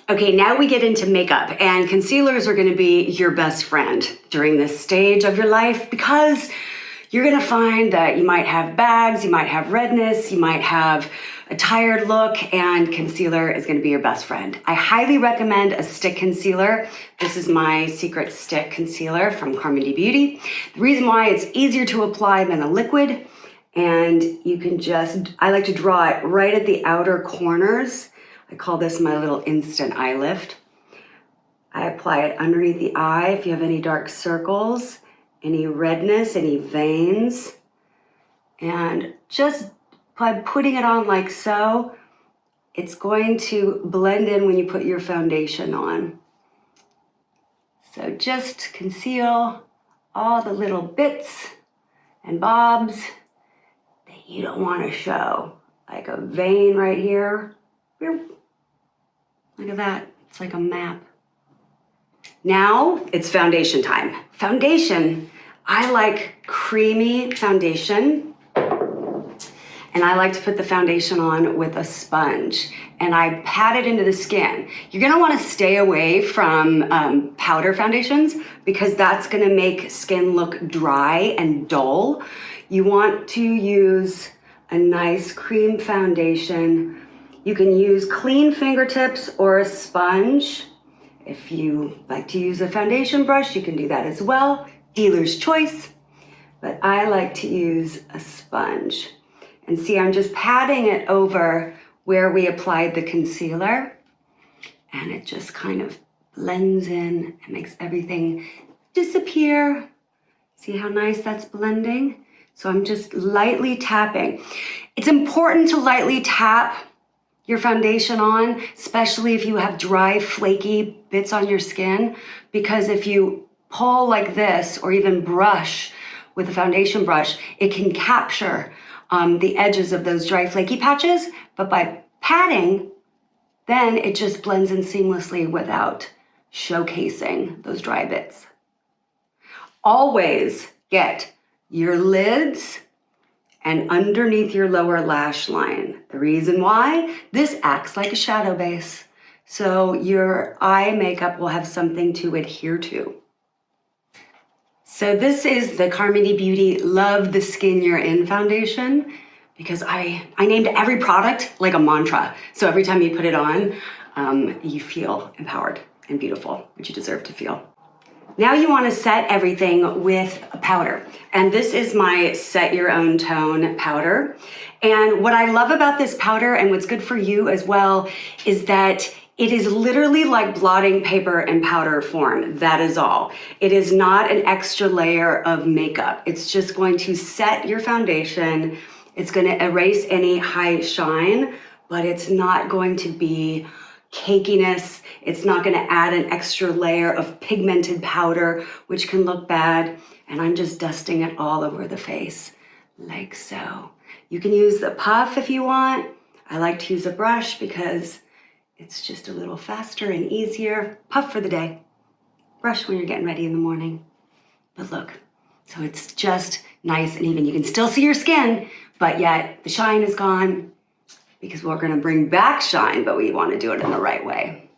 Okay, now we get into makeup, and concealers are gonna be your best friend during this stage of your life because you're gonna find that you might have bags, you might have redness, you might have a tired look, and concealer is gonna be your best friend. I highly recommend a stick concealer. This is my secret stick concealer from Carmindy Beauty. The reason why it's easier to apply than a liquid, and you can just, I like to draw it right at the outer corners. I call this my little instant eye lift. I apply it underneath the eye if you have any dark circles, any redness, any veins. And just by putting it on like so, it's going to blend in when you put your foundation on. So just conceal all the little bits and bobs that you don't want to show. Like a vein right here. Look at that, it's like a map. Now it's foundation time. Foundation, I like creamy foundation, and I like to put the foundation on with a sponge, and I pat it into the skin. You're gonna wanna stay away from powder foundations because that's gonna make skin look dry and dull. You want to use a nice cream foundation. You can use clean fingertips or a sponge. If you like to use a foundation brush, you can do that as well. Dealer's choice. But I like to use a sponge. And see, I'm just patting it over where we applied the concealer. And it just kind of blends in and makes everything disappear. See how nice that's blending? So I'm just lightly tapping. It's important to lightly tap your foundation on, especially if you have dry, flaky bits on your skin, because if you pull like this or even brush with a foundation brush, it can capture the edges of those dry, flaky patches, but by patting, then it just blends in seamlessly without showcasing those dry bits. Always get your lids and underneath your lower lash line. The reason why? This acts like a shadow base. So your eye makeup will have something to adhere to. So this is the Carmindy Beauty Love the Skin You're In foundation because I named every product like a mantra. So every time you put it on, you feel empowered and beautiful, which you deserve to feel. Now you want to set everything with a powder. And this is my Set Your Own Tone powder. And what I love about this powder, and what's good for you as well, is that it is literally like blotting paper in powder form. That is all. It is not an extra layer of makeup. It's just going to set your foundation. It's going to erase any high shine, but it's not going to be cakiness. It's not going to add an extra layer of pigmented powder, which can look bad. And I'm just dusting it all over the face, like so. You can use the puff if you want. I like to use a brush because it's just a little faster and easier. Puff for the day. Brush when you're getting ready in the morning. But look, so it's just nice and even. You can still see your skin, but yet the shine is gone, because we're gonna bring back shine, but we wanna do it in the right way.